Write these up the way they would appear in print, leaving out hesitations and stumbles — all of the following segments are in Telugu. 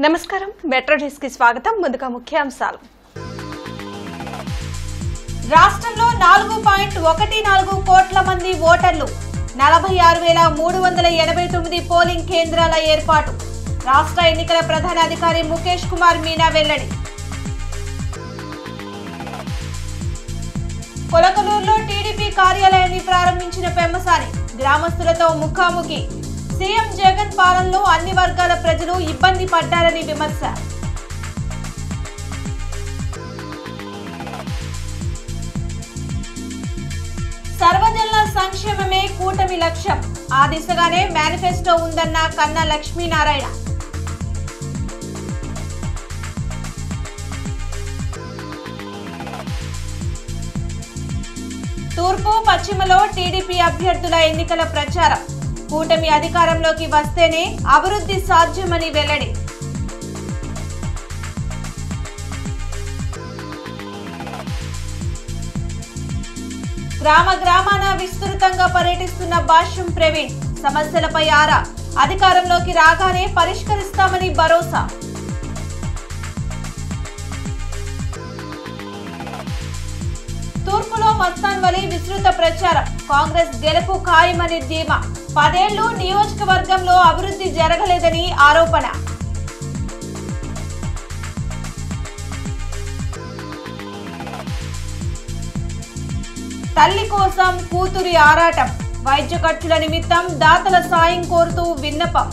నమస్కారం మెట్రో న్యూస్ కి స్వాగతం ముందుగా ముఖ్యాంశాలు రాష్ట్రంలో 4.14 కోట్ల మంది ఓటర్లు 46,389 పోలింగ్ కేంద్రాల ఏర్పాటు రాష్ట్ర ఎన్నికల ప్రధాన అధికారి ముఖేష్ కుమార్ మీనా వెల్లడి కొలకలూరులో టీడీపీ కార్యాలయాన్ని ప్రారంభించిన పెమ్మసాని గ్రామస్తులతో ముఖాముఖి సీఎం జగన్ పాలనలో అన్ని వర్గాల ప్రజలు ఇబ్బంది పడ్డారని విమర్శ సర్వజనుల సంక్షేమమే కూటమి లక్ష్యం ఆ దిశగానే మేనిఫెస్టో ఉందన్న కన్నా లక్ష్మీనారాయణ తూర్పు పశ్చిమలో టీడీపీ అభ్యర్థుల ఎన్నికల ప్రచారం కూటమి అధికారంలోకి వస్తేనే అభివృద్ధి సాధ్యమని వెల్లడి గ్రామ గ్రామాన విస్తృతంగా పర్యటిస్తున్న భాష్యం ప్రవీణ్ సమస్యలపై ఆరా అధికారంలోకి రాగానే పరిష్కరిస్తామని భరోసా తూర్పులో మస్తాన్ వలి విస్తృత ప్రచారం కాంగ్రెస్ గెలుపు ఖాయమని ధీమా 10 ఏళ్లు నియోజకవర్గంలో అభివృద్ధి జరగలేదని ఆరోపణ తల్లి కోసం కూతురి ఆరాటం వైద్య ఖర్చుల నిమిత్తం దాతల సాయం కోరుతూ విన్నపం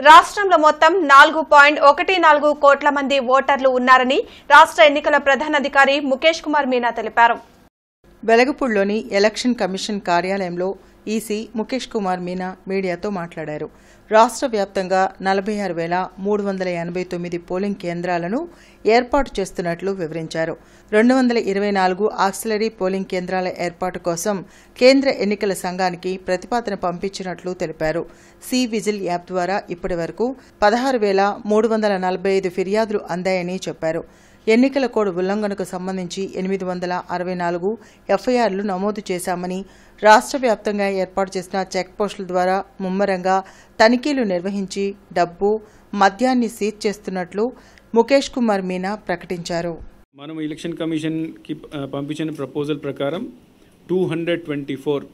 రాష్ట్రంలో మొత్తం 4.14 కోట్ల మంది ఓటర్లు ఉన్నారని రాష్ట్ర ఎన్నికల ప్రధానాధికారి ముఖేష్ కుమార్ మీనా తెలిపారు. వెలగపూడిలోని ఎలక్షన్ కమిషన్ కార్యాలయంలో ఈసీ ముఖేష్ కుమార్ మీనా మీడియాతో మాట్లాడారు. రాష్ట్ర వ్యాప్తంగా 46,389 పోలింగ్ కేంద్రాలను ఏర్పాటు చేస్తున్నట్లు వివరించారు. 224 ఆక్సిలరీ పోలింగ్ కేంద్రాల ఏర్పాటు కోసం కేంద్ర ఎన్నికల సంఘానికి ప్రతిపాదన పంపించినట్లు తెలిపారు. సి విజిల్ యాప్ ద్వారా ఇప్పటి వరకు 16,345 ఫిర్యాదులు అందాయని చెప్పారు. ఎన్నికల కోడ్ ఉల్లంఘనకు సంబంధించి 864 ఎఫ్ఐఆర్లు నమోదు చేశామని, రాష్ట్ర వ్యాప్తంగా ఏర్పాటు చేసిన చెక్ పోస్టుల ద్వారా ముమ్మరంగా తనిఖీలు నిర్వహించి డబ్బు, మద్యాన్ని సీజ్ చేస్తున్నట్లు ముఖేష్ కుమార్ మీనా ప్రకటించారు. మనం ఎలక్షన్ కమిషన్కి పంపించిన ప్రపోజల్ ప్రకారం 224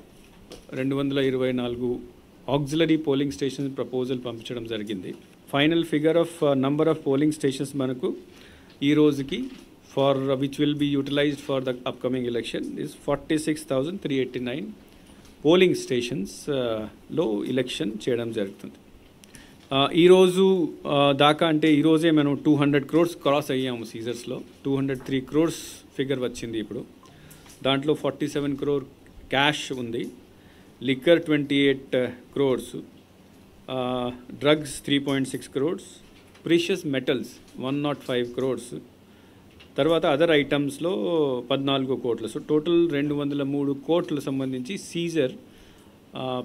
ఆక్సిలరీ పోలింగ్ స్టేషన్స్ ప్రపోజల్ పంపించడం జరిగింది. Final figure of number of polling stations మనకు ఈ రోజుకి for which will be utilized for the upcoming election is 46,389 polling స్టేషన్స్లో ఎలక్షన్ చేయడం జరుగుతుంది. ఈరోజు దాకా అంటే ఈరోజే మనం 200 crores క్రాస్ అయ్యాము. సీజర్స్లో 203 crores ఫిగర్ వచ్చింది. ఇప్పుడు దాంట్లో 47 crore క్యాష్ ఉంది, liquor 28 crores, drugs 3.6 crores, precious metals 105 crores, తర్వాత అదర్ ఐటమ్స్లో 14 కోట్లు. సో టోటల్ 203 కోట్లు సంబంధించి సీజర్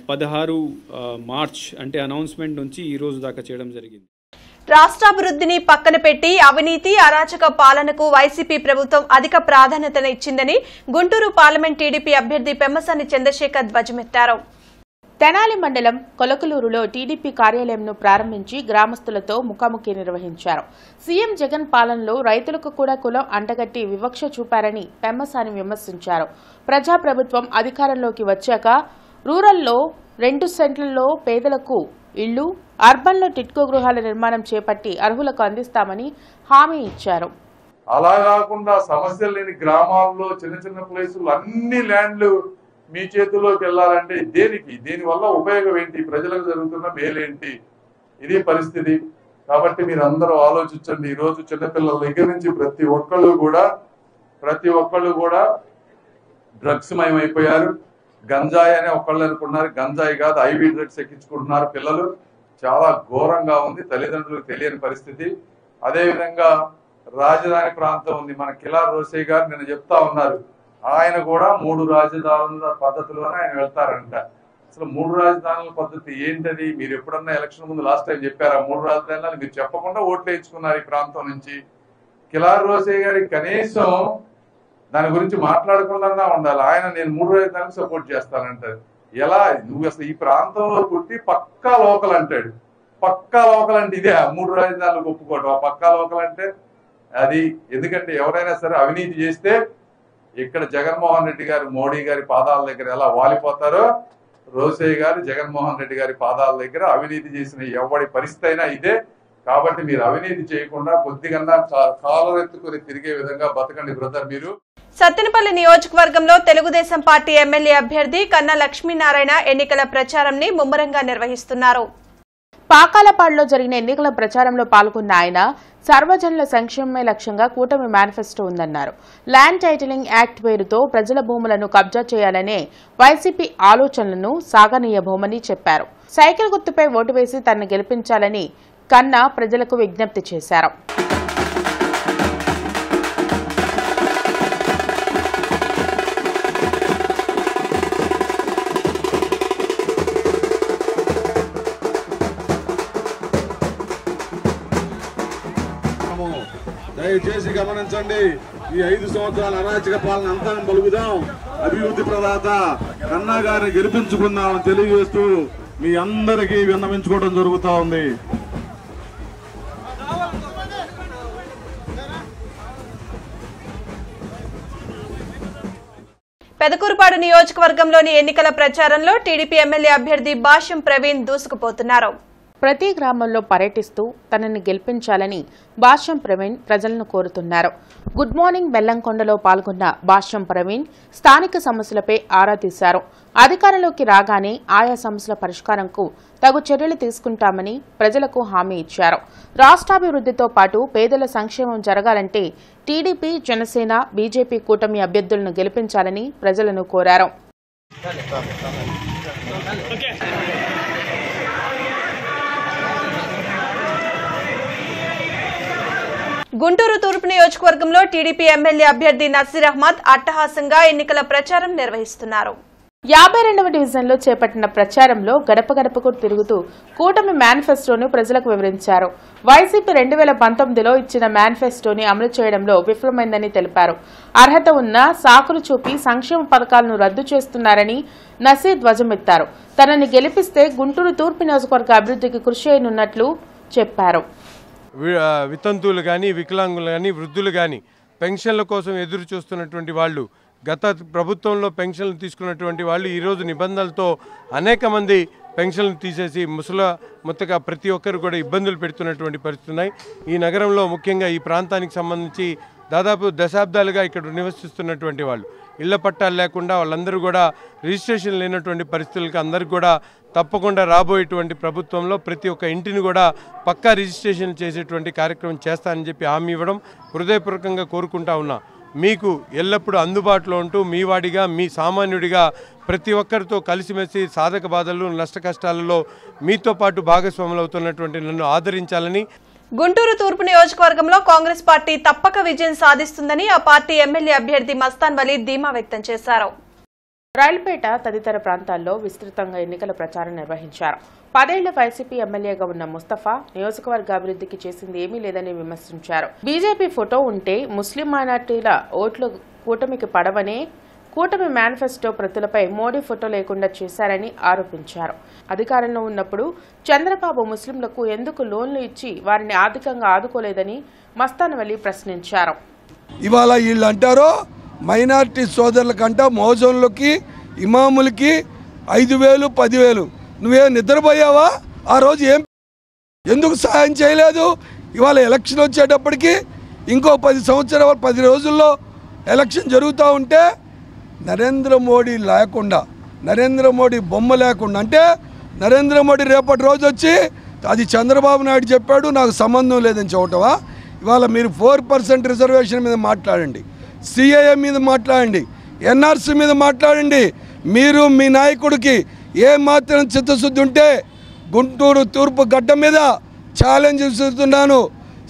16 మార్చ్ అంటే అనౌన్స్మెంట్ నుంచి ఈ రోజు దాకా చేయడం జరిగింది. రాష్ట్రాభివృద్ధిని పక్కన పెట్టి అవినీతి, అరాచక పాలనకు వైసీపీ ప్రభుత్వం అధిక ప్రాధాన్యతను ఇచ్చిందని గుంటూరు పార్లమెంట్ టీడీపీ అభ్యర్థి పెమ్మసాని చంద్రశేఖర్ ధ్వజమెత్తారు. తెనాలి మండలం కొలకలూరులో టీడీపీ కార్యాలయంను ప్రారంభించి గ్రామస్తులతో ముఖాముఖి నిర్వహించారు. సీఎం జగన్ పాలనలో రైతులకు కూడా కులం అంటగట్టి వివక్ష చూపారని పెమ్మసాని విమర్శించారు. ప్రజాప్రభుత్వం అధికారంలోకి వచ్చాక రూరల్లో 2 సెంట్లలో పేదలకు ఇళ్లు, అర్బన్లో టిట్కో గృహాల నిర్మాణం చేపట్టి అర్హులకు అందిస్తామని హామీ ఇచ్చారు. అలా కాకుండా సమస్యలు లేని గ్రామాల్లో చిన్న చిన్న ప్లేసులు అన్ని ల్యాండ్లు మీ చేతుల్లోకి వెళ్ళాలంటే దేనికి, దీనివల్ల ఉపయోగం ఏంటి, ప్రజలకు జరుగుతున్న మేలేంటి, ఇది పరిస్థితి. కాబట్టి మీరు అందరూ ఆలోచించండి. ఈరోజు చిన్నపిల్లల దగ్గర నుంచి ప్రతి ఒక్కళ్ళు కూడా డ్రగ్స్ మయమైపోయారు. గంజాయి అనే ఒకళ్ళు అనుకున్నారు, గంజాయి కాదు ఐవీ డ్రగ్స్ ఎక్కించుకుంటున్నారు పిల్లలు. చాలా ఘోరంగా ఉంది, తల్లిదండ్రులకు తెలియని పరిస్థితి. అదేవిధంగా రాజధాని ప్రాంతం ఉంది. మన కిలార్ రోసయ్య గారు నిన్న చెప్తా ఉన్నారు, ఆయన కూడా 3 రాజధానుల పద్ధతిలోనే ఆయన వెళ్తారంట. అసలు 3 రాజధానుల పద్ధతి ఏంటది? మీరు ఎప్పుడన్నా ఎలక్షన్ ముందు లాస్ట్ టైం చెప్పారా 3 రాజధానులు? మీరు చెప్పకుండా ఓట్లు వేయించుకున్నారు ఈ ప్రాంతం నుంచి. కిలార్ రోసయ్య గారికి కనీసం దాని గురించి మాట్లాడకుండా ఉండాలి. ఆయన నేను 3 రాజధానులకు సపోర్ట్ చేస్తానంటారు. ఎలా నువ్వు అసలు ఈ ప్రాంతంలో పుట్టి పక్కా లోకల్ అంటాడు. పక్కా లోకల్ అంటే ఇదే 3 రాజధానులకు ఒప్పుకోవడం. ఆ పక్కా లోకల్ అంటే అది ఎందుకంటే ఎవరైనా సరే అవినీతి చేస్తే ఇక్కడ జగన్మోహన్ రెడ్డి గారు మోడీ గారి పాదాల దగ్గర ఎలా వాలిపోతారో రోసయ్య గారు జగన్మోహన్ రెడ్డి గారి పాదాల దగ్గర అవినీతి చేసిన ఎవడి పరిస్థితి అయినా ఇదే. కాబట్టి మీరు అవినీతి చేయకుండా కొద్దిగా కాలరెత్తుకుని తిరిగే విధంగా బతకండి బ్రదర్. మీరు సత్తెనపల్లి నియోజకవర్గంలో తెలుగుదేశం పార్టీ ఎమ్మెల్యే అభ్యర్థి కన్నా లక్ష్మీనారాయణ ఎన్నికల ప్రచారాన్ని ముమ్మరంగా నిర్వహిస్తున్నారు. పాకాలపాడులో జరిగిన ఎన్నికల ప్రచారంలో పాల్గొన్న ఆయన సర్వజనుల సంక్షేమమే లక్ష్యంగా కూటమి మేనిఫెస్టో ఉందన్నారు. ల్యాండ్ టైటిలింగ్ యాక్ట్ పేరుతో ప్రజల భూములను కబ్జా చేయాలనే వైసీపీ ఆలోచనలను సాగనీయబోమని చెప్పారు. సైకిల్ గుర్తుపై ఓటు వేసి తనను గెలిపించాలని కన్నా ప్రజలకు విజ్ఞప్తి చేశారు. దయచేసి గమనించండి. ఈ 5 సంవత్సరాల అరాచక పాలన అంతం పలుకుదాం. అభివృద్ధి ప్రదాత కన్నా గారిని గెలిపించుకుందామని తెలియజేస్తూ మీ అందరికీ విన్నవించుకోవడం జరుగుతూ ఉంది. పెదకూరుపాడు నియోజకవర్గంలోని ఎన్నికల ప్రచారంలో టీడీపీ ఎమ్మెల్యే అభ్యర్థి భాష్యం ప్రవీణ్ దూసుకుపోతున్నారు. ప్రతి గ్రామంలో పర్యటిస్తూ తనని గెలిపించాలని భాష్యం ప్రవీణ్ ప్రజలను కోరుతున్నారు. గుడ్ మార్నింగ్ బెల్లంకొండలో పాల్గొన్న భాష్యం ప్రవీణ్ స్థానిక సమస్యలపై ఆరా తీశారు. అధికారంలోకి రాగానే ఆయా సమస్యల పరిష్కారంకు తగు చర్యలు తీసుకుంటామని ప్రజలకు హామీ ఇచ్చారు. రాష్ట్రాభివృద్ధితో పాటు పేదల సంక్షేమం జరగాలంటే టీడీపీ, జనసేన, బీజేపీ కూటమి అభ్యర్థులను గెలిపించాలని ప్రజలను కోరారు. గుంటూరు తూర్పు నియోజకవర్గంలో టీడీపీ ఎమ్మెల్యే అభ్యర్థి నసీర్ అహ్మద్ అట్టహాసంగా ఎన్నికల ప్రచారం నిర్వహిస్తున్నారు. 52వ డివిజన్లో చేపట్టిన ప్రచారంలో గడప గడపకు తిరుగుతూ కూటమి మేనిఫెస్టోను ప్రజలకు వివరించారు. వైసీపీ 2019లో ఇచ్చిన మేనిఫెస్టోని అమలు చేయడంలో విఫలమైందని తెలిపారు. అర్హత ఉన్న సాకులు చూపి సంక్షేమ పథకాలను రద్దు చేస్తున్నారని నసీర్ ధ్వజమెత్తారు. తనని గెలిపిస్తే గుంటూరు తూర్పు నియోజకవర్గ అభివృద్ధికి కృషి చేయనున్నట్లు చెప్పారు. వితంతువులు కానీ, వికలాంగులు కానీ, వృద్ధులు కానీ పెన్షన్ల కోసం ఎదురు చూస్తున్నటువంటి వాళ్ళు, గత ప్రభుత్వంలో పెన్షన్లు తీసుకున్నటువంటి వాళ్ళు ఈరోజు నిబంధనలతో అనేక మంది పెన్షన్లు తీసేసి మొత్తగా ప్రతి ఒక్కరు కూడా ఇబ్బందులు పెడుతున్నటువంటి పరిస్థితి ఉన్నాయి. ఈ నగరంలో ముఖ్యంగా ఈ ప్రాంతానికి సంబంధించి దాదాపు దశాబ్దాలుగా ఇక్కడ నివసిస్తున్నటువంటి వాళ్ళు ఇళ్ల పట్టాలు లేకుండా వాళ్ళందరూ కూడా రిజిస్ట్రేషన్ లేనటువంటి పరిస్థితులకు అందరికీ కూడా తప్పకుండా రాబోయేటువంటి ప్రభుత్వంలో ప్రతి ఒక్క ఇంటిని కూడా పక్కా రిజిస్ట్రేషన్ చేసేటువంటి కార్యక్రమం చేస్తానని చెప్పి హామీ ఇవ్వడం హృదయపూర్వకంగా కోరుకుంటా ఉన్నా. మీకు ఎల్లప్పుడూ అందుబాటులో ఉంటూ మీ వాడిగా, మీ సామాన్యుడిగా ప్రతి ఒక్కరితో కలిసిమెలిసి సాధక బాధలు, నష్ట కష్టాలలో మీతో పాటు భాగస్వాములు అవుతున్నటువంటి నన్ను ఆదరించాలని. గుంటూరు తూర్పు నియోజకవర్గంలో కాంగ్రెస్ పార్టీ తప్పక విజయం సాధిస్తుందని ఆ పార్టీ ఎమ్మెల్యే అభ్యర్థి మస్తాన్ వలీ ధీమా వ్యక్తం చేశారు. రైల్పేట తదితర ప్రాంతాల్లో విస్తృతంగా ఎన్నికల ప్రచారం నిర్వహించారు. 10 ఏళ్ల వైసీపీ ఎమ్మెల్యేగా ఉన్న ముస్తఫా నియోజకవర్గ అభివృద్ధికి చేసింది ఏమీ లేదని విమర్శించారు. బీజేపీ ఫోటో ఉంటే ముస్లిం మైనార్టీల ఓట్లు కూటమికి పడవనే కూటమి మేనిఫెస్టో ప్రతులపై మోడీ ఫోటో లేకుండా చేశారని ఆరోపించారు. అధికారంలో ఉన్నప్పుడు చంద్రబాబు ముస్లింలకు ఎందుకు లోన్లు ఇచ్చి వారిని ఆర్థికంగా ఆదుకోలేదని మస్తాన్ వలీ ప్రశ్నించారు. ఇవాళ వీళ్ళు అంటారో మైనార్టీ సోదరులకంట మోజోన్లకి, ఇమాములకి 5,000, 10,000. నువ్వేం నిద్రపోయావా? ఆ రోజు ఎందుకు సహాయం చేయలేదు? ఇవాళ ఎలక్షన్ వచ్చేటప్పటికి ఇంకో 10 సంవత్సరాలు, 10 రోజుల్లో ఎలక్షన్ జరుగుతూ ఉంటే నరేంద్ర మోడీ లేకుండా, నరేంద్ర మోడీ బొమ్మ లేకుండా, అంటే నరేంద్ర మోడీ రేపటి రోజు వచ్చి అది చంద్రబాబు నాయుడు చెప్పాడు నాకు సంబంధం లేదని చెప్పటమా? ఇవాళ మీరు 4% రిజర్వేషన్ మీద మాట్లాడండి, సిఏఏ మీద మాట్లాడండి, ఎన్ఆర్సీ మీద మాట్లాడండి. మీరు మీ నాయకుడికి ఏ మాత్రం చిత్తశుద్ధి ఉంటే గుంటూరు తూర్పు గడ్డ మీద ఛాలెంజ్ ఇస్తున్నాను.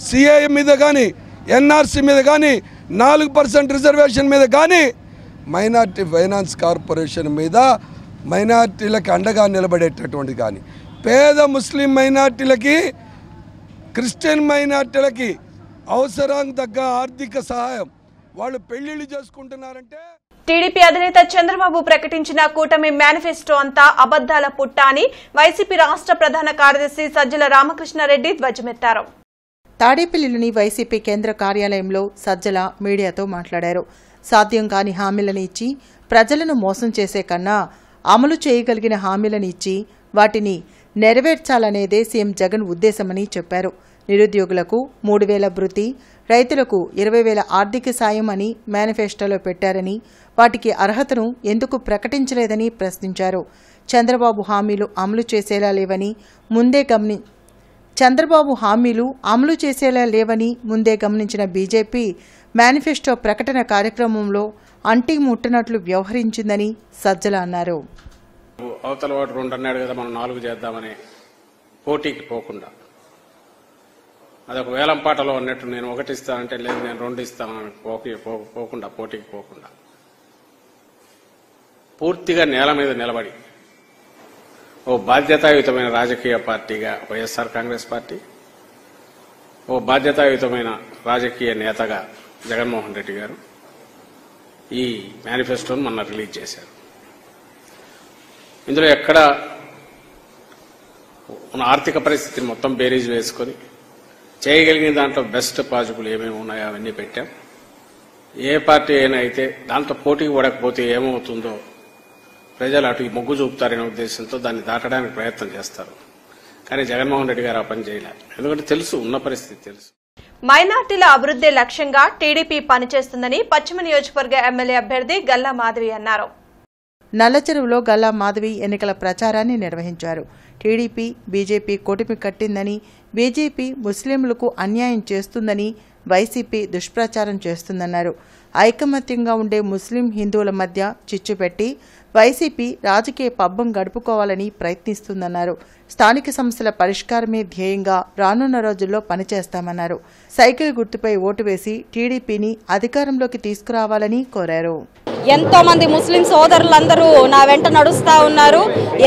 సిఏఏ మీద కానీ, ఎన్ఆర్సీ మీద కానీ, 4% రిజర్వేషన్ మీద కానీ, మైనార్టీ ఫైనాన్స్ కార్పొరేషన్ మీద మైనార్టీలకి అండగా నిలబడేటటువంటి కానీ, పేద ముస్లిం మైనార్టీలకి, క్రిస్టియన్ మైనార్టీలకి అవసరానికి తగ్గ ఆర్థిక సహాయం, వాళ్ళు పెళ్ళిళ్ళు చేసుకుంటున్నారంటే టీడీపీ అధినేత చంద్రబాబు ప్రకటించిన కూటమి మేనిఫెస్టో అంతా అబద్దాల పుట్ట అని వైసీపీ రాష్ట్ర ప్రధాన కార్యదర్శి సజ్జల రామకృష్ణారెడ్డి ధ్వజమెత్తారు. తాడేపల్లిలోని వైసీపీ కేంద్ర కార్యాలయంలో సజ్జల మీడియాతో మాట్లాడారు. సాధ్యం కాని హామీలను ఇచ్చి ప్రజలను మోసం చేసే కన్నా అమలు చేయగలిగిన హామీలను ఇచ్చి వాటిని నెరవేర్చాలనేదే సీఎం జగన్ ఉద్దేశమని చెప్పారు. నిరుద్యోగులకు 3,000 భృతి, రైతులకు 20,000 ఆర్థిక సాయం అని మేనిఫెస్టోలో పెట్టారని వాటికి అర్హతను ఎందుకు ప్రకటించలేదని ప్రశ్నించారు. చంద్రబాబు హామీలు అమలు చేసేలా లేవని ముందే గమనించిన బీజేపీ మేనిఫెస్టో ప్రకటన కార్యక్రమంలో అంటి ముట్టనట్లు వ్యవహరించిందని సజ్జల అన్నారు. అవతల వాడు 2 అన్నాడు కదా, మనం 4 చేద్దామని పోటీకి పోకుండా, అదొక వేలం పాటలో అన్నట్టు నేను 1 ఇస్తానంటే లేదు నేను 2 ఇస్తానని పోకుండా పోటీకి పోకుండా పూర్తిగా నేల మీద నిలబడి ఓ బాధ్యతాయుతమైన రాజకీయ పార్టీగా వైఎస్ఆర్ కాంగ్రెస్ పార్టీ, ఓ బాధ్యతాయుతమైన రాజకీయ నేతగా జగన్మోహన్ రెడ్డి గారు ఈ మేనిఫెస్టోను మొన్న రిలీజ్ చేశారు. ఇందులో ఎక్కడ మన ఆర్థిక పరిస్థితిని మొత్తం బేరీజ్ వేసుకొని చేయగలిగిన దాంట్లో బెస్ట్ పాజిబుల్ ఏమేమి ఉన్నాయో అవన్నీ పెట్టాం. ఏ పార్టీ అయినా అయితే దాంట్లో పోటీకి పడకపోతే ఏమవుతుందో ప్రజలు అటు మొగ్గు చూపుతారనే ఉద్దేశంతో దాన్ని దాటడానికి ప్రయత్నం చేస్తారు. కానీ జగన్మోహన్ రెడ్డి గారు ఆ పని చేయలేదు. ఎందుకంటే తెలుసు, ఉన్న పరిస్థితి తెలుసు. మైనార్టీల అభివృద్ధి లక్ష్యంగా టీడీపీ పనిచేస్తుందని పశ్చిమ నియోజకవర్గ ఎమ్మెల్యే అభ్యర్థి గల్లా మాధవి అన్నారు. నల్లచెరువులో గల్లా మాధవి ఎన్నికల ప్రచారాన్ని నిర్వహించారు. టీడీపీ బీజేపీ కూటమి కట్టిందని, బీజేపీ ముస్లింలకు అన్యాయం చేస్తుందని వైసీపీ దుష్ప్రచారం చేస్తుందన్నారు. ఐకమత్యంగా ఉండే ముస్లిం హిందువుల మధ్య చిచ్చు పెట్టి వైసీపీ రాజకీయ పబ్బం గడుపుకోవాలని ప్రయత్నిస్తుందన్నారు. స్థానిక సమస్యల పరిష్కారమే ధ్యేయంగా రానున్న రోజుల్లో పనిచేస్తామన్నారు. సైకిల్ గుర్తుపై ఓటు వేసి టీడీపీని అధికారంలోకి తీసుకురావాలని కోరారు. ఎంతో మంది ముస్లిం సోదరులందరూ నా వెంట నడుస్తూ ఉన్నారు.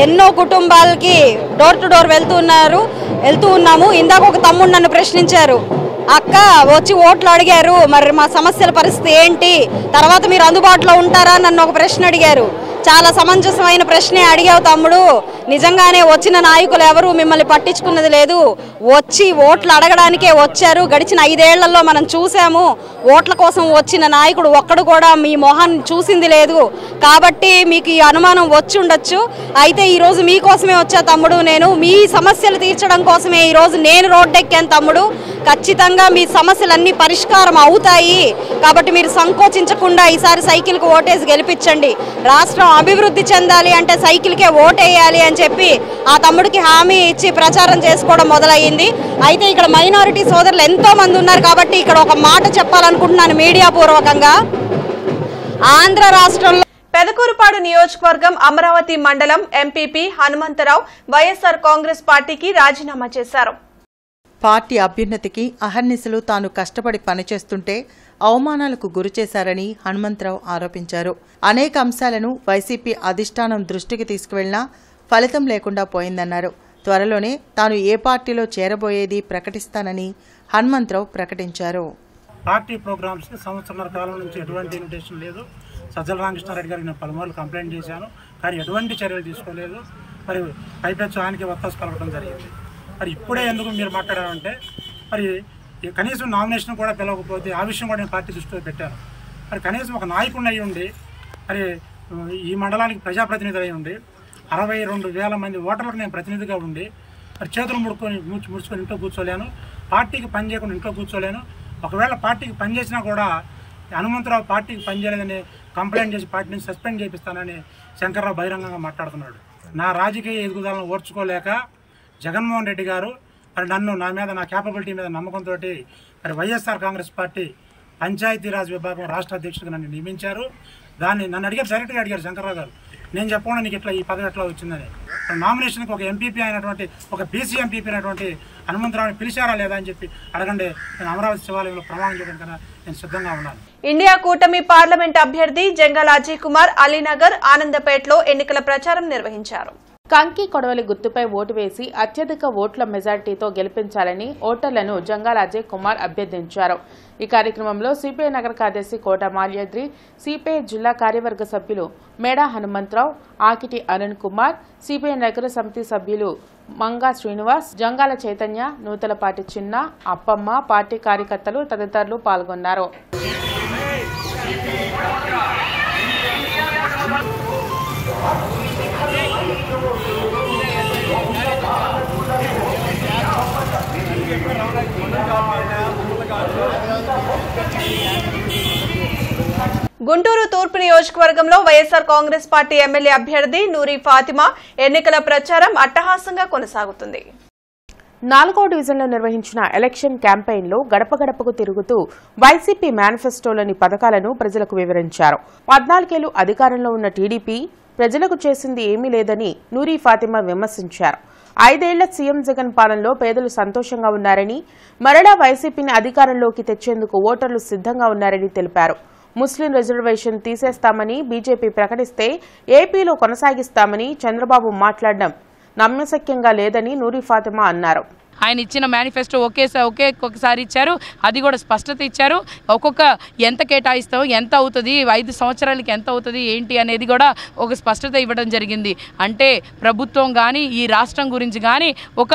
ఎన్నో కుటుంబాలకి డోర్ టు డోర్ వెళ్తూ ఉన్నాము. ఇందాక ఒక తమ్ముడు నన్ను ప్రశ్నించారు, అక్క వచ్చి ఓట్లు అడిగారు, మరి మా సమస్యల పరిస్థితి ఏంటి, తర్వాత మీరు అందుబాటులో ఉంటారా నన్ను ఒక ప్రశ్న అడిగారు. చాలా సమంజసమైన ప్రశ్నే అడిగావు తమ్ముడు. నిజంగానే వచ్చిన నాయకులు ఎవరు మిమ్మల్ని పట్టించుకున్నది లేదు. వచ్చి ఓట్లు అడగడానికే వచ్చారు. గడిచిన 5 ఏళ్లలో మనం చూసాము, ఓట్ల కోసం వచ్చిన నాయకుడు ఒక్కడు కూడా మీ మొహాన్ని చూసింది లేదు. కాబట్టి మీకు ఈ అనుమానం వచ్చి ఉండొచ్చు. అయితే ఈరోజు మీకోసమే వచ్చా తమ్ముడు. నేను మీ సమస్యలు తీర్చడం కోసమే ఈరోజు నేను రోడ్డెక్కాను తమ్ముడు. ఖచ్చితంగా మీ సమస్యలన్నీ పరిష్కారం అవుతాయి. కాబట్టి మీరు సంకోచించకుండా ఈసారి సైకిల్కి ఓటేసి గెలిపించండి. రాష్ట్రం అభివృద్ధి చెందాలి అంటే సైకిల్కే ఓటేయాలి అని చెప్పి ఆ తమ్ముడికి హామీ ఇచ్చి ప్రచారం చేసుకోవడం మొదలయ్యింది. అయితే ఇక్కడ మైనారిటీ సోదరులు ఎంతో మంది ఉన్నారు కాబట్టి ఇక్కడ ఒక మాట చెప్పాలనుకుంటున్నాను మీడియా పూర్వకంగా. ఆంధ్ర రాష్ట్రంలో పెదకూరుపాడు నియోజకవర్గం అమరావతి మండలం ఎంపీపీ హనుమంతరావు వైఎస్ఆర్ కాంగ్రెస్ పార్టీకి రాజీనామా చేశారు. పార్టీ అభ్యున్నతికి అహర్నిశలు తాను కష్టపడి పనిచేస్తుంటే అవమానాలకు గురిచేశారని హనుమంతరావు ఆరోపించారు. అనేక అంశాలను వైసీపీ అధిష్టానం దృష్టికి తీసుకువెళ్లినా ఫలితం లేకుండా పోయిందన్నారు. త్వరలోనే తాను ఏ పార్టీలో చేరబోయేది ప్రకటిస్తానని హనుమంతరావు ప్రకటించారు. పార్టీ ప్రోగ్రామ్స్ సంవత్సరాల కాలం నుంచి ఎటువంటి ఇన్విటేషన్ లేదు. సజ్జల రామకృష్ణారెడ్డి గారికి నేను పలుమార్లు కంప్లైంట్ చేశాను, కానీ ఎటువంటి చర్యలు తీసుకోలేదు. మరి పైపెచ్చు ఆయనకి ఒత్తాసు పలకడం జరిగింది. మరి ఇప్పుడే ఎందుకు మీరు మాట్లాడారంటే, మరి కనీసం నామినేషన్ కూడా పిలవకపోతే ఆ విషయం కూడా నేను పార్టీ దృష్టిలో పెట్టాను. మరి కనీసం ఒక నాయకుడిని అయ్యి ఉండి, మరి ఈ మండలానికి ప్రజాప్రతినిధి అయి ఉండి 62,000 మంది ఓటర్లకు నేను ప్రతినిధిగా ఉండి మరి చేతులు ముడుచుకొని ఇంట్లో కూర్చోలేను. పార్టీకి పని చేయకుండా ఇంట్లో కూర్చోలేను. ఒకవేళ పార్టీకి పని చేసినా కూడా హనుమంతరావు పార్టీకి పనిచేయలేదని కంప్లైంట్ చేసి పార్టీ నుంచి సస్పెండ్ చేపిస్తానని శంకర్రావు బహిరంగంగా మాట్లాడుతున్నాడు. నా రాజకీయ ఎదుగుదలను ఓర్చుకోలేక జగన్మోహన్ రెడ్డి గారు మరి నన్ను నా మీద నా క్యాపబిలిటీ మీద నమ్మకంతో మరి వైఎస్ఆర్ కాంగ్రెస్ పార్టీ పంచాయతీరాజ్ విభాగం రాష్ట్ర అధ్యక్షుడిగా నన్ను నియమించారు. నన్ను అడిగారు, డైరెక్ట్గా అడిగారు శంకర్రావు గారు, నేను చెప్పకుండా నీకు ఇట్లా ఈ పదవి ఎట్లా వచ్చిందని. నామినేషన్కి ఒక ఎంపీపీ అయినటువంటి ఒక బీసీ ఎంపీపీ అయినటువంటి హనుమంతరావుని పిలిచారా లేదా అని చెప్పి అడగండి. నేను అమరావతి శివాలయంలో ప్రమాణం చేయడం కన్నా నేను సిద్ధంగా ఉన్నాను. ఇండియా కూటమి పార్లమెంట్ అభ్యర్థి జంగాల అజయ్ కుమార్ అలీనగర్, ఆనందపేటలో ఎన్నికల ప్రచారం నిర్వహించారు. కంకి కొడవలి గుర్తుపై ఓటు వేసి అత్యధిక ఓట్ల మెజార్టీతో గెలిపించాలని ఓటర్లను జంగాల అజయ్ కుమార్ అభ్యర్థించారు. ఈ కార్యక్రమంలో సిపిఐ నగర కార్యదర్శి కోట మాల్యాద్రి, సిపిఐ జిల్లా కార్యవర్గ సభ్యులు మేడా హనుమంతరావు, ఆకిటి అరుణ్ కుమార్, సిపిఐ నగర సమితి సభ్యులు మంగా శ్రీనివాస్, జంగాల చైతన్య, నూతలపాటి చిన్న, అప్పమ్మ, పార్టీ కార్యకర్తలు తదితరులు పాల్గొన్నారు. గుంటూరు తూర్పు నియోజకవర్గంలో వైఎస్ఆర్ కాంగ్రెస్ పార్టీ ఎమ్మెల్యే అభ్యర్థి నూరి ఫాతిమా ఎన్నికల ప్రచారం అట్టహాసంగా కొనసాగుతుంది. 4వ డివిజన్లో నిర్వహించిన ఎలక్షన్ క్యాంపెయిన్లో గడప గడపకు తిరుగుతూ వైసీపీ మేనిఫెస్టోలోని పథకాలను ప్రజలకు వివరించారు. 14 ఏళ్లు అధికారంలో ఉన్న టీడీపీ ప్రజలకు చేసింది ఏమీ లేదని నూరి ఫాతిమా విమర్శించారు. 5 ఏళ్ల సీఎం జగన్ పాలనలో పేదలు సంతోషంగా ఉన్నారని, మరలా వైసీపీని అధికారంలోకి తెచ్చేందుకు ఓటర్లు సిద్ధంగా ఉన్నారని తెలిపారు. ముస్లిం రిజర్వేషన్ తీసేస్తామని బీజేపీ ప్రకటిస్తే ఏపీలో కొనసాగిస్తామని చంద్రబాబు మాట్లాడడం నమ్మశక్యంగా లేదని నూరి ఫాతిమా అన్నారు. ఆయన ఇచ్చిన మేనిఫెస్టో ఒక్కొక్కసారి ఇచ్చారు, అది కూడా స్పష్టత ఇచ్చారు. ఒక్కొక్క ఎంత కేటాయిస్తాం, ఎంత అవుతుంది, 5 సంవత్సరాలకి ఎంత అవుతుంది ఏంటి అనేది కూడా ఒక స్పష్టత ఇవ్వడం జరిగింది. అంటే ప్రభుత్వం కానీ ఈ రాష్ట్రం గురించి కానీ ఒక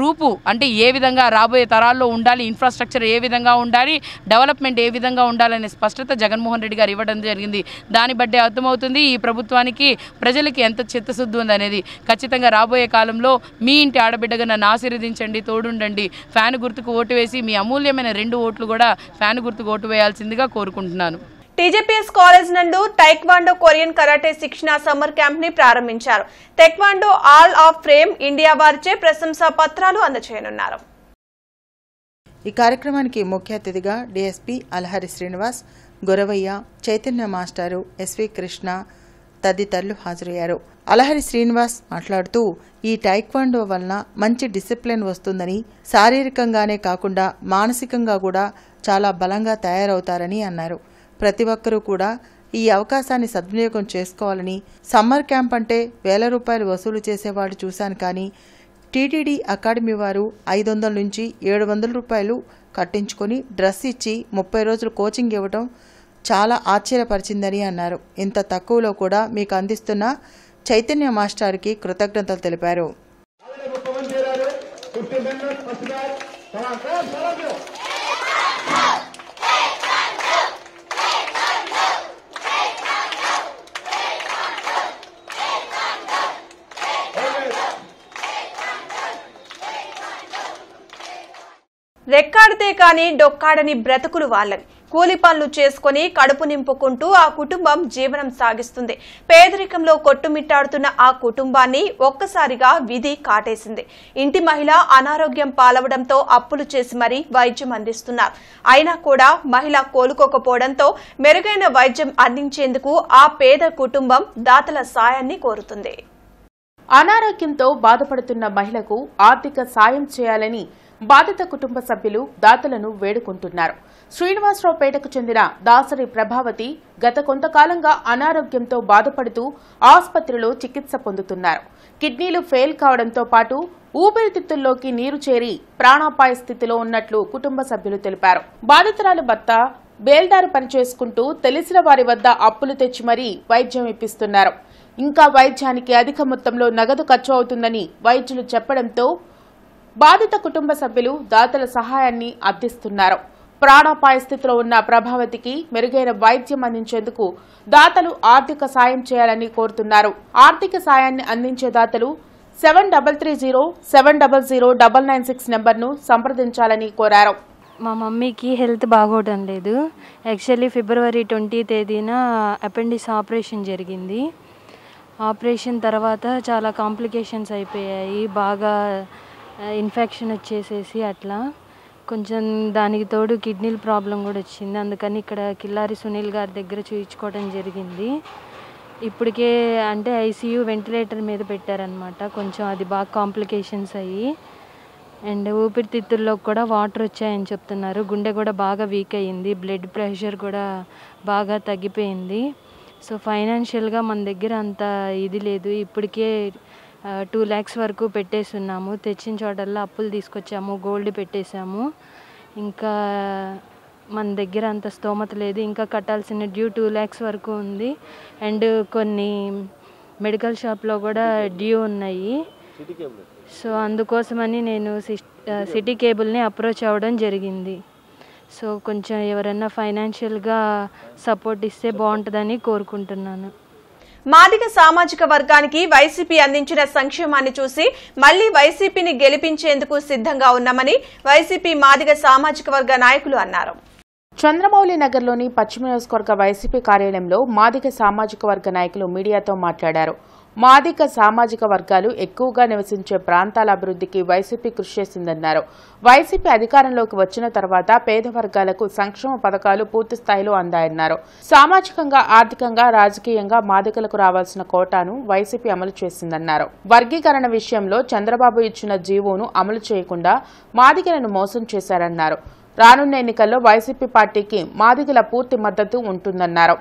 రూపు, అంటే ఏ విధంగా రాబోయే తరాల్లో ఉండాలి, ఇన్ఫ్రాస్ట్రక్చర్ ఏ విధంగా ఉండాలి, డెవలప్మెంట్ ఏ విధంగా ఉండాలనే స్పష్టత జగన్మోహన్ రెడ్డి గారు ఇవ్వడం జరిగింది. దాన్ని బట్టే అర్థమవుతుంది ఈ ప్రభుత్వానికి ప్రజలకి ఎంత చిత్తశుద్ధి ఉందనేది. ఖచ్చితంగా రాబోయే కాలంలో మీ ఇంటి ఆడబిడ్డగా నన్ను ఆశీర్వదించండి, తోడుండండి, ఫ్యాన్ గుర్తుకు ఓటు వేసి మీ అమూల్యమైన 2 ఓట్లు కూడా ఫ్యాన్ గుర్తుకు ఓటు వేయాల్సిందిగా కోరుకుంటున్నాను. టీజేపీఎస్ కాలేజ్ నందు టైక్వాండో కొరియన్ కరాటే శిక్షణ సమ్మర్ క్యాంప్ ని ప్రారంభించారు. Taekwondo all of frame India వారిచే ప్రశంసా పత్రాలు అందజేయనున్నారు. ఈ కార్యక్రమానికి ముఖ్య అతిథిగా డీఎస్పీ అలహరి శ్రీనివాస్, గొరవయ్య, చైతన్య మాస్టారు, ఎస్వి కృష్ణ తదితరులు హాజరయ్యారు. అలహరి శ్రీనివాస్ మాట్లాడుతూ ఈ టైక్వాండో వలన మంచి డిసిప్లిన్ వస్తుందని, శారీరకంగానే కాకుండా మానసికంగా కూడా చాలా బలంగా తయారవుతారని అన్నారు. ప్రతి ఒక్కరూ కూడా ఈ అవకాశాన్ని సద్వినియోగం చేసుకోవాలని, సమ్మర్ క్యాంప్ అంటే ₹1000 వసూలు చేసేవాడు చూశాను, కానీ టీటీడీ అకాడమీ వారు ₹500 నుంచి ₹700 కట్టించుకొని డ్రెస్ ఇచ్చి 30 రోజులు కోచింగ్ ఇవ్వడం చాలా ఆశ్చర్యపరిచిందని అన్నారు. ఇంత తక్కువలో కూడా మీకు అందిస్తున్న చైతన్య మాస్టర్కి కృతజ్ఞతలు తెలిపారు. రెక్కాడితే కాని డొక్కాడని బ్రతుకులు వాళ్ళని. కూలి పనులు చేసుకుని కడుపు నింపుకుంటూ ఆ కుటుంబం జీవనం సాగిస్తుంది. పేదరికంలో కొట్టుమిట్టాడుతున్న ఆ కుటుంబాన్ని ఒక్కసారిగా విధి కాటేసింది. ఇంటి మహిళ అనారోగ్యం పాలవడంతో అప్పులు చేసి మరీ వైద్యం అందిస్తున్నారు. అయినా కూడా మహిళ కోలుకోకపోవడంతో మెరుగైన వైద్యం అందించేందుకు ఆ పేద కుటుంబం దాతల సాయాన్ని కోరుతుంది. అనారోగ్యంతో బాధపడుతున్న మహిళకు ఆర్థిక సాయం చేయాలని బాధిత కుటుంబ సభ్యులు దాతలను వేడుకుంటున్నారు. శ్రీనివాసరావుపేటకు చెందిన దాసరి ప్రభావతి గత కొంతకాలంగా అనారోగ్యంతో బాధపడుతూ ఆసుపత్రిలో చికిత్స పొందుతున్నారు. కిడ్నీలు ఫెయిల్ కావడంతో పాటు ఊపిరితిత్తుల్లోకి నీరు చేరి ప్రాణాపాయ స్థితిలో ఉన్నట్లు కుటుంబ సభ్యులు తెలిపారు. బాధితురాలి భర్త బేల్దారు పనిచేసుకుంటూ తెలిసిన వారి వద్ద అప్పులు తెచ్చి మరీ వైద్యం ఇప్పిస్తున్నారు. ఇంకా వైద్యానికి అధిక మొత్తంలో నగదు ఖర్చు అవుతుందని వైద్యులు చెప్పడంతో బాధిత కుటుంబ సభ్యులు దాతల సహాయాన్ని అర్థిస్తున్నారు. ప్రాణాపాయ స్థితిలో ఉన్న ప్రభావతికి మెరుగైన వైద్యం అందించేందుకు దాతలు ఆర్థిక సాయం చేయాలని కోరుతున్నారు. ఆర్థిక సాయాన్ని అందించే దాతలు 7330700996 నెంబర్ను సంప్రదించాలని కోరారు. మా మమ్మీకి హెల్త్ బాగోవడం లేదు. యాక్చువల్లీ ఫిబ్రవరి 20 తేదీన అపెండిక్స్ ఆపరేషన్ జరిగింది. ఆపరేషన్ తర్వాత చాలా కాంప్లికేషన్స్ అయిపోయాయి. బాగా ఇన్ఫెక్షన్ వచ్చేసేసి అట్లా కొంచెం దానికి తోడు కిడ్నీల ప్రాబ్లం కూడా వచ్చింది. అందుకని ఇక్కడ కిల్లారి సునీల్ గారి దగ్గర చూయించుకోవడం జరిగింది. ఇప్పటికే అంటే ఐసీయూ వెంటిలేటర్ మీద పెట్టారనమాట. కొంచెం అది బాగా కాంప్లికేషన్స్ అయ్యి అండ్ ఊపిరితిత్తుల్లో కూడా వాటర్ వచ్చాయని చెప్తున్నారు. గుండె కూడా బాగా వీక్ అయ్యింది. బ్లడ్ ప్రెషర్ కూడా బాగా తగ్గిపోయింది. సో ఫైనాన్షియల్గా మన దగ్గర అంత ఇది లేదు. ఇప్పటికే 2 lakhs వరకు పెట్టేస్తున్నాము. తెచ్చిన చోటల్లో అప్పులు తీసుకొచ్చాము, గోల్డ్ పెట్టేశాము. ఇంకా మన దగ్గర అంత స్తోమత లేదు, ఇంకా కట్టాల్సిన డ్యూ 2 lakhs వరకు ఉంది. అండ్ కొన్ని మెడికల్ షాప్లో కూడా డ్యూ ఉన్నాయి. సో అందుకోసమని నేను సిటీ కేబుల్ని అప్రోచ్ అవ్వడం జరిగింది. సో కొంచెం ఎవరైనా ఫైనాన్షియల్గా సపోర్ట్ ఇస్తే బాగుంటుందని కోరుకుంటున్నాను. మాదిగ సామాజిక వర్గానికి వైసీపీ అందించిన సంక్షేమాన్ని చూసి మళ్లీ వైసీపీని గెలిపించేందుకు సిద్ధంగా ఉన్నామని వైసీపీ మాదిగ సామాజిక వర్గ నాయకులు అన్నారు. చంద్రమౌళి నగర్లోని పశ్చిమ నియోజకవర్గ వైసీపీ కార్యాలయంలో మాదిగ సామాజిక వర్గ నాయకులు మీడియాతో మాట్లాడారు. మాదిగ సామాజిక వర్గాలు ఎక్కువగా నివసించే ప్రాంతాల అభివృద్ధికి వైసీపీ కృషి చేసిందన్నారు. వైసీపీ అధికారంలోకి వచ్చిన తర్వాత పేద వర్గాలకు సంక్షేమ పథకాలు పూర్తి స్థాయిలో అందాయన్నారు. సామాజికంగా, ఆర్థికంగా, రాజకీయంగా మాదిగలకు రావాల్సిన కోటాను వైసీపీ అమలు చేసిందన్నారు. వర్గీకరణ విషయంలో చంద్రబాబు ఇచ్చిన జీవోను అమలు చేయకుండా మాదిగలను మోసం చేశారన్నారు. రానున్న ఎన్నికల్లో వైసీపీ పార్టీకి మాదిగల పూర్తి మద్దతు ఉంటుందన్నారు.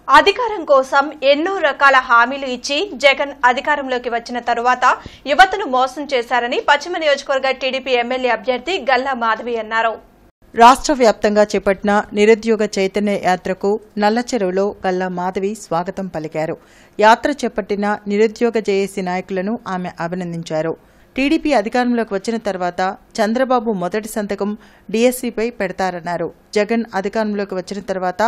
అధికారం కోసం ఎన్నో రకాల హామీలు ఇచ్చి జగన్ అధికారంలోకి వచ్చిన తరువాత యువతను మోసం చేశారని పశ్చిమ నియోజకవర్గ టీడీపీ ఎమ్మెల్యే అభ్యర్థి గల్లా మాధవి అన్నారు. రాష్ట్ర వ్యాప్తంగా చేపట్టిన నిరుద్యోగ చైతన్య యాత్రకు నల్లచెరువులో గల్లా మాధవి స్వాగతం పలికారు. యాత్ర చేపట్టిన నిరుద్యోగ జేఏసీ నాయకులను ఆమె అభినందించారు. టీడీపీ అధికారంలోకి వచ్చిన తర్వాత చంద్రబాబు మొదటి సంతకం డీఎస్సీపై పెడతారన్నారు. జగన్ అధికారంలోకి వచ్చిన తర్వాత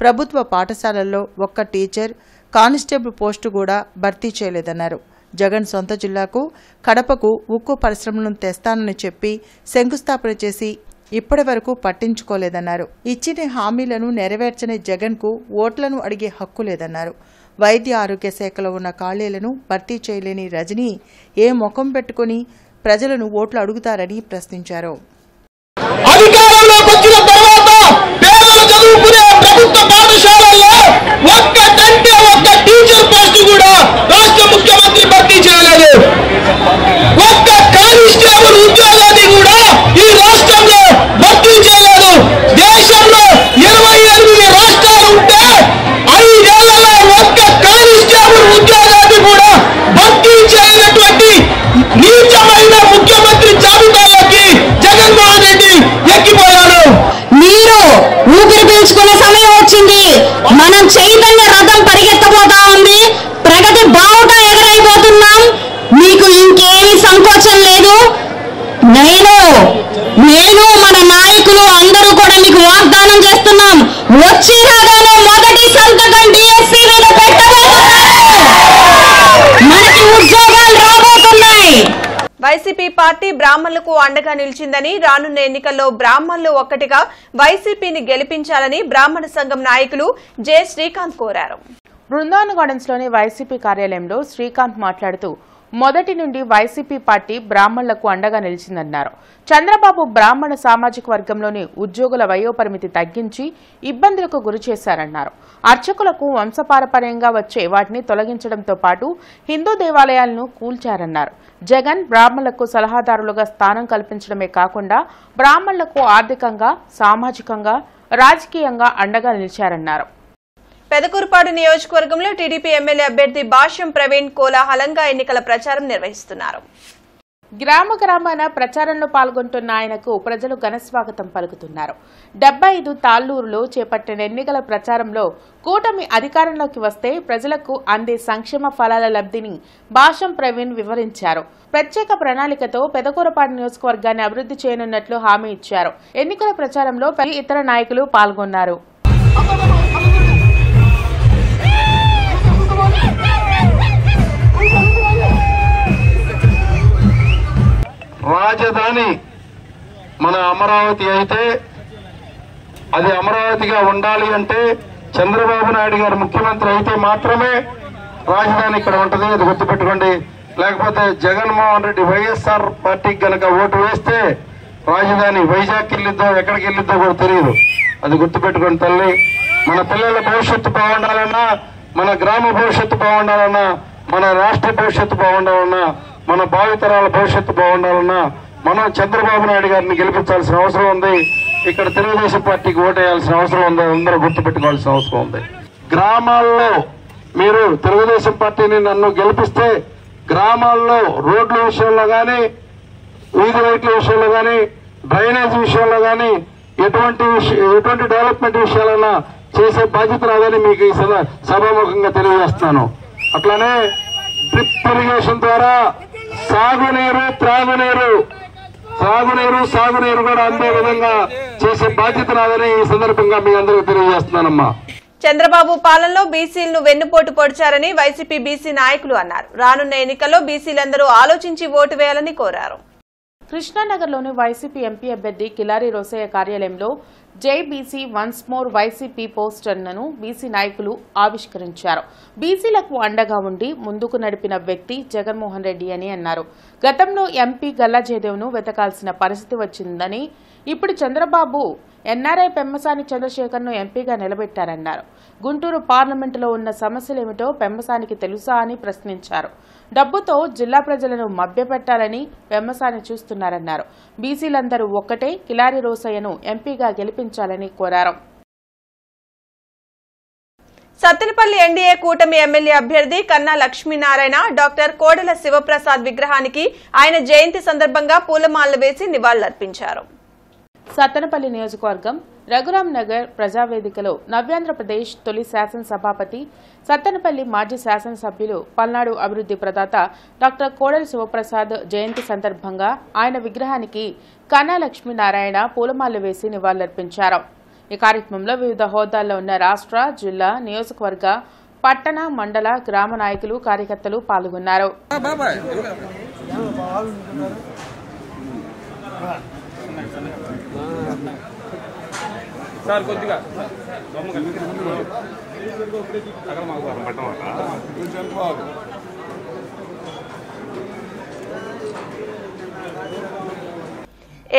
ప్రభుత్వ పాఠశాలల్లో ఒక్క టీచర్, కానిస్టేబుల్ పోస్టు కూడా భర్తీ చేయలేదన్నారు. జగన్ సొంత జిల్లాకు కడపకు ఉక్కు పరిశ్రమలను తెస్తానని చెప్పి శంకుస్థాపన చేసి ఇప్పటి వరకు పట్టించుకోలేదన్నారు. ఇచ్చిన హామీలను నెరవేర్చని జగన్కు ఓట్లను అడిగే హక్కు లేదన్నారు. వైద్య ఆరోగ్య శాఖలో ఉన్న ఖాళీలను భర్తీ చేయలేని రజనీ ఏ ముఖం పెట్టుకుని ప్రజలను ఓట్లు అడుగుతారని ప్రశ్నించారు. అధికారంలోకి వచ్చిన తర్వాత పేదలు చదువుకునే ప్రభుత్వ పాఠశాలల్లో ఒక్కటంటే ఒక్క టీచర్ పోస్ట్ కూడా రాష్ట్ర ముఖ్యమంత్రి భర్తీ చేయలేదు. ఒక్క కానిస్టేబుల్ ఉద్యోగాన్ని కూడా ఈ రాష్ట్రంలో భర్తీ చేయలేదు. దేశంలో 28 రాష్ట్రాలు ఉంటే 5 ఏళ్లలో ఒక్క కానిస్టేబుల్ ఉద్యోగాన్ని కూడా భర్తీ చేయనటువంటి నీచమైన ముఖ్యమంత్రి జాబితాలోకి జగన్మోహన్ రెడ్డి ఎక్కిపోయాడు. మీరు ఊపిరి పీల్చుకునే సమయం వచ్చింది. మనం చైతన్య రథం పరిగెత్తబోతా ఉంది. ప్రగతి బావుట ఎగరైపోతున్నాం. మీకు ఇంకేమీ సంకోచం లేదు. నేను మన నాయకులు అందరూ కూడా మీకు వాగ్దానం చేస్తున్నాం. వచ్చి రాగానే మొదటి సంతకం డిఎస్సీ మీద పెట్టబోతున్నాం. మనకి ఉద్యోగాలు రాబోతున్నాయి. వైసీపీ పార్టీ బ్రాహ్మణులకు అండగా నిలిచిందని, రానున్న ఎన్నికల్లో బ్రాహ్మణులు ఒక్కటిగా వైసీపీని గెలిపించాలని బ్రాహ్మణ సంఘం నాయకులు జె శ్రీకాంత్ కోరారు. బృందావన్ గార్డెన్స్ లోని వైసీపీ కార్యాలయంలో శ్రీకాంత్ మాట్లాడుతూ మొదటి నుండి వైసీపీ పార్టీ బ్రాహ్మణులకు అండగా నిలిచిందన్నారు. చంద్రబాబు బ్రాహ్మణ సామాజిక వర్గంలోని ఉద్యోగుల వయోపరిమితి తగ్గించి ఇబ్బందులకు గురి చేశారన్నారు. అర్చకులకు వంశపారపర్యంగా వచ్చే వాటిని తొలగించడంతో పాటు హిందూ దేవాలయాలను కూల్చారన్నారు. జగన్ బ్రాహ్మణులకు సలహాదారులుగా స్థానం కల్పించడమే కాకుండా బ్రాహ్మణులకు ఆర్థికంగా, సామాజికంగా, రాజకీయంగా అండగా నిలిచారన్నారు. పెదకూరుపాడు నియోజకవర్గంలో టీడీపీ ఎమ్మెల్యే అభ్యర్థి భాష్యం ప్రవీణ్ కోలాహలంగా ఎన్నికల ప్రచారం నిర్వహిస్తున్నారు. గ్రామ గ్రామాన ప్రచారంలో పాల్గొంటున్న ఆయనకు ప్రజలు ఘనస్వాగతం పలుకుతున్నారు. 75 తాళ్లూరులో చేపట్టిన ఎన్నికల ప్రచారంలో కూటమి అధికారంలోకి వస్తే ప్రజలకు అందే సంక్షేమ ఫలాల లబ్ధిని భాష్యం ప్రవీణ్ వివరించారు. ప్రత్యేక ప్రణాళికతో పెదకూరుపాడు నియోజకవర్గాన్ని అభివృద్ధి చేయనున్నట్లు హామీ ఇచ్చారు. ఎన్నికల ప్రచారంలో ఇతర నాయకులు పాల్గొన్నారు. రాజధాని మన అమరావతి అయితే అది అమరావతిగా ఉండాలి అంటే చంద్రబాబు నాయుడు గారు ముఖ్యమంత్రి అయితే మాత్రమే రాజధాని ఇక్కడ ఉంటుంది. అది గుర్తుపెట్టుకోండి. లేకపోతే జగన్మోహన్ రెడ్డి వైఎస్ఆర్ పార్టీకి గనక ఓటు వేస్తే రాజధాని వైజాగ్ వెళ్ళిద్దో ఎక్కడికి వెళ్ళిద్దో కూడా తెలియదు. అది గుర్తుపెట్టుకోండి తల్లి. మన పిల్లల భవిష్యత్తు బాగుండాలన్నా, మన గ్రామ భవిష్యత్తు బాగుండాలన్నా, మన రాష్ట్ర భవిష్యత్తు బాగుండాలన్నా, మన భావితరాల భవిష్యత్తు బాగుండాలన్నా మనం చంద్రబాబు నాయుడు గారిని గెలిపించాల్సిన అవసరం ఉంది. ఇక్కడ తెలుగుదేశం పార్టీకి ఓటేయాల్సిన అవసరం ఉంది. అందరూ గుర్తుపెట్టుకోవాల్సిన అవసరం ఉంది. గ్రామాల్లో మీరు తెలుగుదేశం పార్టీని నన్ను గెలిపిస్తే గ్రామాల్లో రోడ్ల విషయంలో కానీ, వీధి లైట్ల విషయంలో కానీ, డ్రైనేజ్ విషయంలో కానీ ఎటువంటి డెవలప్మెంట్ విషయాలన్నా చేసే బాధ్యత రాదని మీకు ఈ సభాముఖంగా తెలియజేస్తున్నాను. అట్లానే డ్రిప్ ఇరిగేషన్ ద్వారా సాగునీరు, సాగునీరు కూడా అందే విధంగా చేసే బాధ్యత రాదని ఈ సందర్భంగా మీ అందరికీ తెలియజేస్తున్నానమ్మా. చంద్రబాబు పాలనలో బీసీలను వెన్నుపోటు పొడిచారని వైసీపీ బీసీ నాయకులు అన్నారు. రానున్న ఎన్నికల్లో బీసీలందరూ ఆలోచించి ఓటు వేయాలని కోరారు. కృష్ణానగర్లోని వైసీపీ ఎంపీ అభ్యర్థి కిలారి రోసయ్య కార్యాలయంలో జై బీసీ వన్స్ మోర్ వైసీపీ పోస్టర్లను బీసీ నాయకులు ఆవిష్కరించారు. బీసీలకు అండగా ఉండి ముందుకు నడిపిన వ్యక్తి జగన్మోహన్ రెడ్డి అని అన్నారు. గతంలో ఎంపీ గల్లా జయదేవ్ను వెతకాల్సిన పరిస్థితి వచ్చిందని, ఇప్పుడు చంద్రబాబు ఎన్ఆర్ఐ పెమ్మసాని చంద్రశేఖర్ను ఎంపీగా నిలబెట్టారన్నారు. గుంటూరు పార్లమెంటులో ఉన్న సమస్యలేమిటో పెమ్మసానికి తెలుసా అని ప్రశ్నించారు. డబ్బుతో జిల్లా ప్రజలను మభ్యపెట్టాలని పెమ్మసాని చూస్తున్నారన్నారు. బీసీలందరూ ఒక్కటే, కిలారి రోసయ్యను ఎంపీగా గెలిపించాలని కోరారు. సత్తెనపల్లి ఎన్డీఏ కూటమి ఎమ్మెల్యే అభ్యర్థి కన్నా లక్ష్మీనారాయణ డాక్టర్ కోడెల శివప్రసాద్ విగ్రహానికి ఆయన జయంతి సందర్భంగా పూలమాలలు వేసి నివాళులర్పించారు. సత్తెనపల్లి నియోజకవర్గం రఘురాం నగర్ ప్రజావేదికలో నవ్యాంధ్రప్రదేశ్ తొలి శాసనసభాపతి, సత్తెనపల్లి మాజీ శాసనసభ్యులు, పల్నాడు అభివృద్ధి ప్రదాత డాక్టర్ కోడెల శివప్రసాద్ జయంతి సందర్భంగా ఆయన విగ్రహానికి కన్నా లక్ష్మీనారాయణ పూలమాలలు వేసి నివాళులర్పించారు. ఈ కార్యక్రమంలో వివిధ హోదాల్లో ఉన్న రాష్ట్ర, జిల్లా, నియోజకవర్గ, పట్టణ, మండల, గ్రామ నాయకులు, కార్యకర్తలు పాల్గొన్నారు. సార్ కొద్దిగా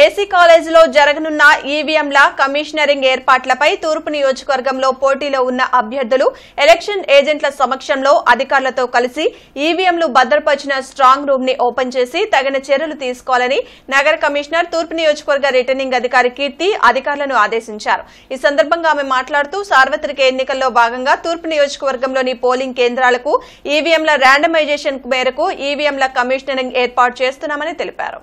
ఏసీ కాలేజీలో జరగనున్న ఈవీఎంల కమిషనరింగ్ ఏర్పాట్లపై తూర్పు నియోజకవర్గంలో పోటీలో ఉన్న అభ్యర్థులు ఎలక్షన్ ఏజెంట్ల సమక్షంలో అధికారులతో కలిసి ఈవీఎంలు భద్రపరిచిన స్ట్రాంగ్ రూమ్ ని ఓపెన్ చేసి తగిన చర్యలు తీసుకోవాలని నగర కమిషనర్, తూర్పు నియోజకవర్గ రిటర్నింగ్ అధికారి కీర్తి అధికారులను ఆదేశించారు. ఈ సందర్భంగా ఆమె మాట్లాడుతూ సార్వత్రిక ఎన్నికల్లో భాగంగా తూర్పు నియోజకవర్గంలోని పోలింగ్ కేంద్రాలకు ఈవీఎంల ర్యాండమైజేషన్ మేరకు ఈవీఎంల కమిషనరింగ్ ఏర్పాటు చేస్తున్నామని తెలిపారు.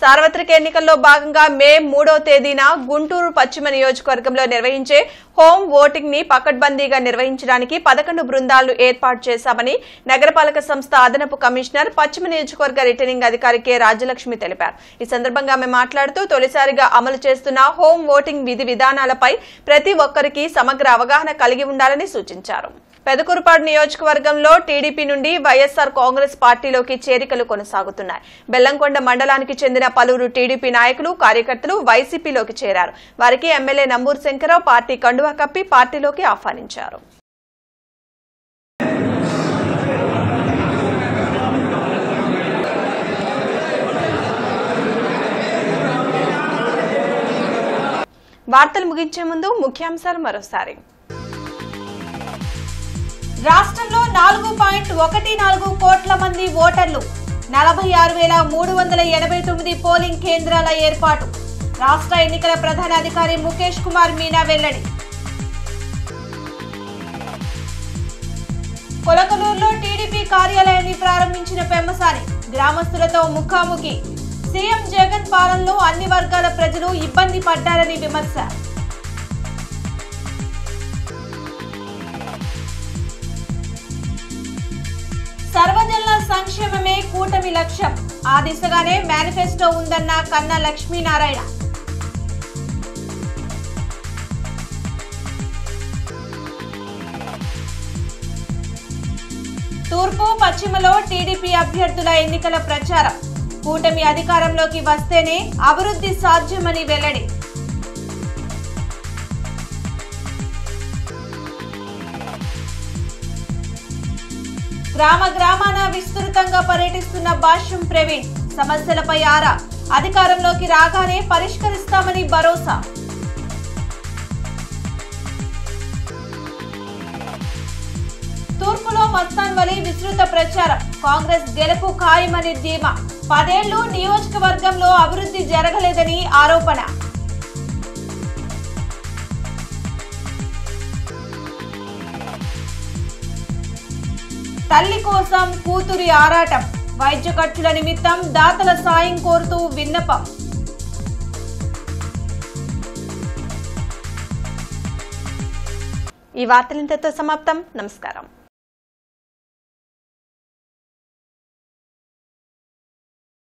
సార్వత్రిక ఎన్నికల్లో భాగంగా మే 3వ తేదీన గుంటూరు పశ్చిమ నియోజకవర్గంలో నిర్వహించే హోం ఓటింగ్ ని పకడ్బందీగా నిర్వహించడానికి 11 బృందాలను ఏర్పాటు చేశామని నగరపాలక సంస్థ అదనపు కమిషనర్, పశ్చిమ నియోజకవర్గ రిటర్నింగ్ అధికారి కె రాజలక్ష్మి తెలిపారు. ఈ సందర్భంగా ఆమె మాట్లాడుతూ తొలిసారిగా అమలు చేస్తున్న హోం ఓటింగ్ విధి విధానాలపై ప్రతి ఒక్కరికి సమగ్ర అవగాహన కలిగి ఉండాలని సూచించారు. పెదకూరుపాడు నియోజకవర్గంలో టీడీపీ నుండి వైఎస్ఆర్ కాంగ్రెస్ పార్టీలోకి చేరికలు కొనసాగుతున్నాయి. బెల్లంకొండ మండలానికి చెందిన పలువురు టీడీపీ నాయకులు, కార్యకర్తలు వైసీపీలోకి చేరారు. వారికి ఎమ్మెల్యే నంబూరు శంకరరావు పార్టీ కండువా కప్పి పార్టీలోకి ఆహ్వానించారు. వార్తలు ముగించే ముందు ముఖ్యాంశాలు మరోసారి. రాష్ట్రంలో 4.14 కోట్ల మంది ఓటర్లు, 46,389 పోలింగ్ కేంద్రాల ఏర్పాటు. రాష్ట్ర ఎన్నికల ప్రధాన అధికారి ముఖేష్ కుమార్ మీనా వెల్లడి. కొలకలూరులో టీడీపీ కార్యాలయాన్ని ప్రారంభించిన పెమ్మసాని గ్రామస్తులతో ముఖాముఖి. సీఎం జగన్ పాలనలో అన్ని వర్గాల ప్రజలు ఇబ్బంది పడ్డారని విమర్శ. సర్వజనుల సంక్షేమమే కూటమి లక్ష్యం. ఆ దిశగానే మేనిఫెస్టో ఉందన్న కన్నా లక్ష్మీనారాయణ. తూర్పు, పశ్చిమలో టీడీపీ అభ్యర్థుల ఎన్నికల ప్రచారం. కూటమి అధికారంలోకి వస్తేనే అభివృద్ధి సాధ్యమని వెల్లడి. గ్రామ గ్రామాన విస్తృతంగా పర్యటిస్తున్న భాష్యం ప్రవీణ్. సమస్యలపై ఆరా. అధికారంలోకి రాగానే పరిష్కరిస్తామని భరోసా. తూర్పులో మస్తాన్ వలి విస్తృత ప్రచారం. కాంగ్రెస్ గెలుపు ఖాయమని ధీమా. 10 ఏళ్లు నియోజకవర్గంలో అభివృద్ధి జరగలేదని ఆరోపణ. తల్లి కోసం కూతురి ఆరాటం, వైద్య ఖర్చుల నిమిత్తం దాతల సాయం కోరుతూ విన్నపం. ఈ వార్తలు ఇంతతో సమాప్తం. నమస్కారం.